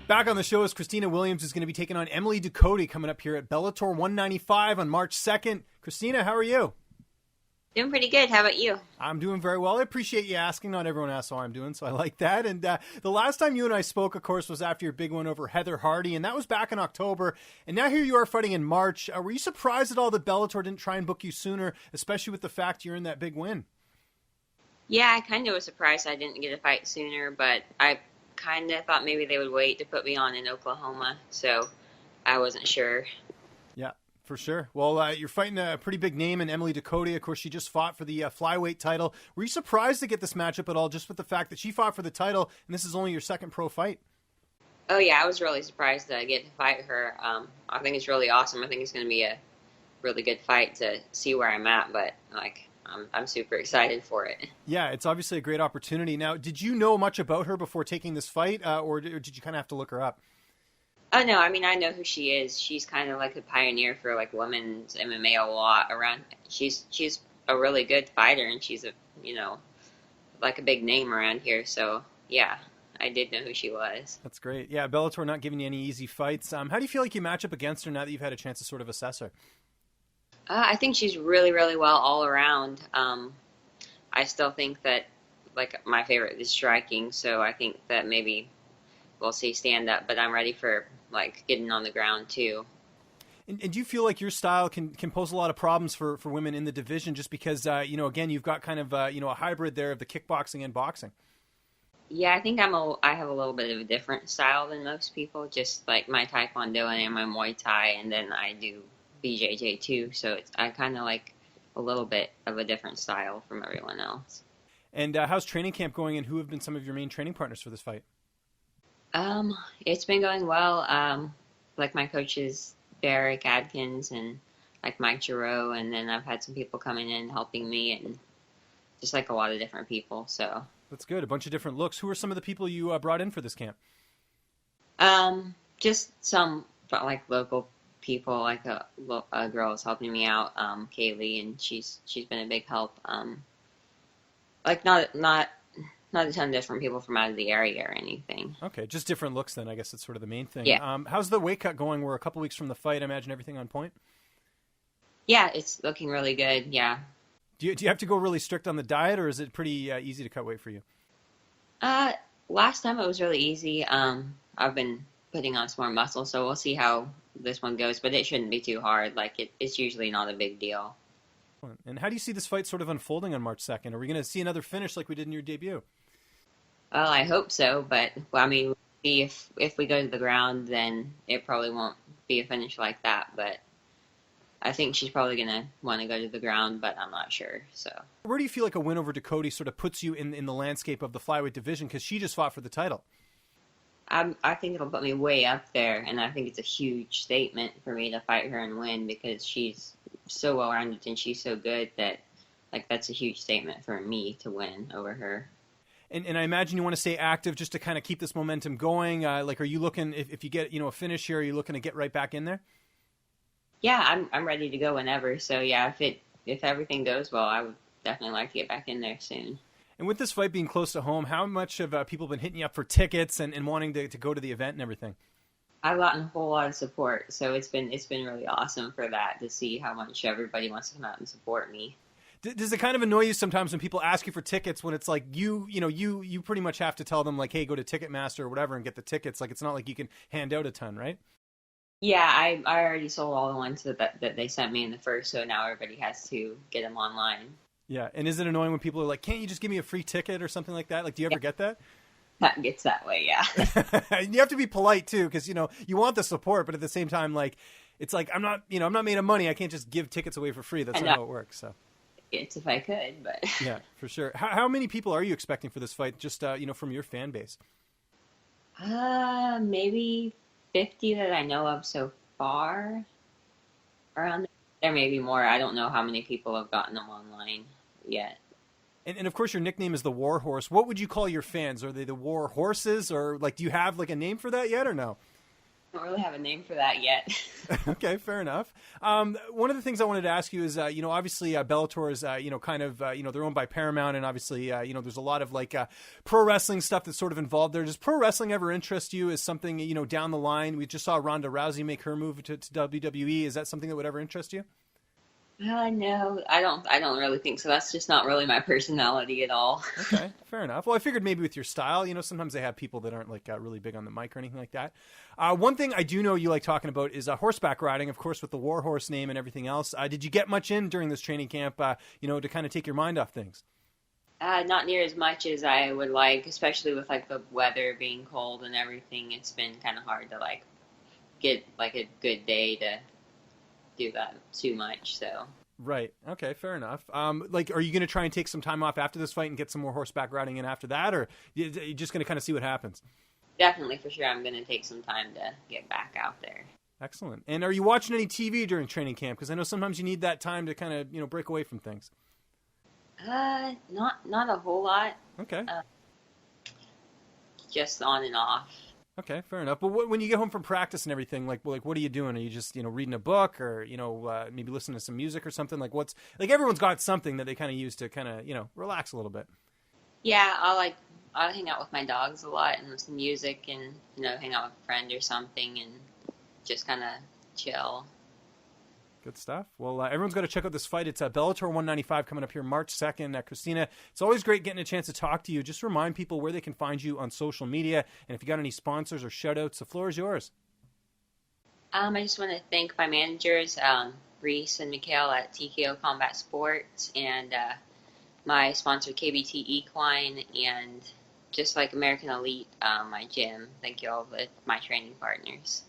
Back on the show is Kristina Williams, who's going to be taking on Emily Ducote coming up here at Bellator 195 on March 2nd. Kristina, how are you? Doing pretty good. How about you? I'm doing very well. I appreciate you asking. Not everyone asks how I'm doing, so I like that. And the last time you and I spoke, of course, was after your big win over Heather Hardy, and that was back in October. And now here you are fighting in March. Were you surprised at all that Bellator didn't try and book you sooner, especially with the fact you're in that big win? Yeah, I kind of was surprised I didn't get a fight sooner, but I kind of thought maybe they would wait to put me on in Oklahoma, so I wasn't sure. Yeah, for sure. Well, you're fighting a pretty big name in Emily Ducote. Of course, she just fought for the flyweight title. Were you surprised to get this matchup at all, just with the fact that she fought for the title, and this is only your second pro fight? Oh, yeah, I was really surprised to get to fight her. I think it's really awesome. I think it's going to be a really good fight to see where I'm at, but, I'm super excited for it. Yeah, it's obviously a great opportunity. Now, did you know much about her before taking this fight, or did you kind of have to look her up? Oh, no, I mean, I know who she is. She's kind of like a pioneer for, women's MMA a lot around. She's a really good fighter, and she's a big name around here. So, yeah, I did know who she was. That's great. Yeah, Bellator not giving you any easy fights. How do you feel like you match up against her now that you've had a chance to sort of assess her? I think she's really, really well all around. I still think that, my favorite is striking, so I think that maybe we'll see stand up, but I'm ready for, getting on the ground, too. And do you feel like your style can pose a lot of problems for women in the division just because, again, you've got kind of, a hybrid there of the kickboxing and boxing? Yeah, I think I have a little bit of a different style than most people, just like my Taekwondo and my Muay Thai, and then I do BJJ too, so I kind of like a little bit of a different style from everyone else. And how's training camp going, and who have been some of your main training partners for this fight? It's been going well. My coaches, Derek Adkins and Mike Giroux, and then I've had some people coming in helping me, and just a lot of different people. So that's good. A bunch of different looks. Who are some of the people you brought in for this camp? Just some local people. A girl is helping me out, Kaylee, and she's been a big help. Not a ton of different people from out of the area or anything. Okay, just different looks then. I guess that's sort of the main thing. Yeah. How's the weight cut going? We're a couple weeks from the fight. I imagine everything on point? Yeah, it's looking really good, yeah. Do you have to go really strict on the diet, or is it pretty easy to cut weight for you? Last time it was really easy. I've been putting on some more muscle, so we'll see how this one goes, but it shouldn't be too hard. It's usually not a big deal. And how do you see this fight sort of unfolding on March 2nd? Are we going to see another finish like we did in your debut? Well, I hope so, but if we go to the ground, then it probably won't be a finish like that. But I think she's probably going to want to go to the ground, but I'm not sure. So, where do you feel like a win over Ducote sort of puts you in the landscape of the flyweight division? Because she just fought for the title. I think it'll put me way up there, and I think it's a huge statement for me to fight her and win because she's so well-rounded and she's so good that that's a huge statement for me to win over her. And I imagine you want to stay active just to kind of keep this momentum going. Are you looking, if you get a finish here, are you looking to get right back in there? Yeah, I'm ready to go whenever. So yeah, if everything goes well, I would definitely like to get back in there soon. And with this fight being close to home, how much have people been hitting you up for tickets and wanting to go to the event and everything? I've gotten a whole lot of support, so it's been really awesome for that, to see how much everybody wants to come out and support me. Does it kind of annoy you sometimes when people ask you for tickets when it's you pretty much have to tell them hey, go to Ticketmaster or whatever and get the tickets? It's not like you can hand out a ton, right? Yeah, I already sold all the ones that they sent me in the first, so now everybody has to get them online. Yeah, and is it annoying when people are can't you just give me a free ticket or something like that? Do you ever get that? That gets that way, yeah. You have to be polite too, because you want the support, but at the same time, it's I'm not made of money. I can't just give tickets away for free. That's not how it works. So, it's if I could, but yeah, for sure. How many people are you expecting for this fight? Just from your fan base. Maybe 50 that I know of so far. Around there may be more. I don't know how many people have gotten them online yet. And of course, your nickname is the War Horse. What would you call your fans? Are they the War Horses, or do you have a name for that yet, or no? I don't really have a name for that yet. Okay, fair enough. One of the things I wanted to ask you is, obviously Bellator is, kind of, they're owned by Paramount, and obviously, there's a lot of pro wrestling stuff that's sort of involved there. Does pro wrestling ever interest you as something, down the line? We just saw Ronda Rousey make her move to WWE. Is that something that would ever interest you? No, I don't. I don't really think so. That's just not really my personality at all. Okay, fair enough. Well, I figured maybe with your style, sometimes they have people that aren't really big on the mic or anything like that. One thing I do know you like talking about is horseback riding, of course, with the Warhorse name and everything else. Did you get much in during this training camp, to kind of take your mind off things? Not near as much as I would like, especially with the weather being cold and everything. It's been kind of hard to get a good day to do that too much. So. Right. Okay. Fair enough. Are you going to try and take some time off after this fight and get some more horseback riding in after that, or are you just going to kind of see what happens? Definitely, for sure. I'm going to take some time to get back out there. Excellent. And are you watching any TV during training camp? Because I know sometimes you need that time to kind of, break away from things. Not a whole lot. Okay. Just on and off. Okay, fair enough. But when you get home from practice and everything, what are you doing? Are you just, reading a book, or, maybe listening to some music or something? Everyone's got something that they kind of use to kind of, relax a little bit. Yeah, I'll hang out with my dogs a lot and listen to music and, hang out with a friend or something and just kind of chill. Good stuff. Well, everyone's got to check out this fight. It's Bellator 195 coming up here March 2nd. Kristina, it's always great getting a chance to talk to you. Just remind people where they can find you on social media, and if you got any sponsors or shout-outs, the floor is yours. I just want to thank my managers, Reese and Mikhail at TKO Combat Sports, and my sponsor KBT Equine, and just American Elite, my gym. Thank you all, my training partners.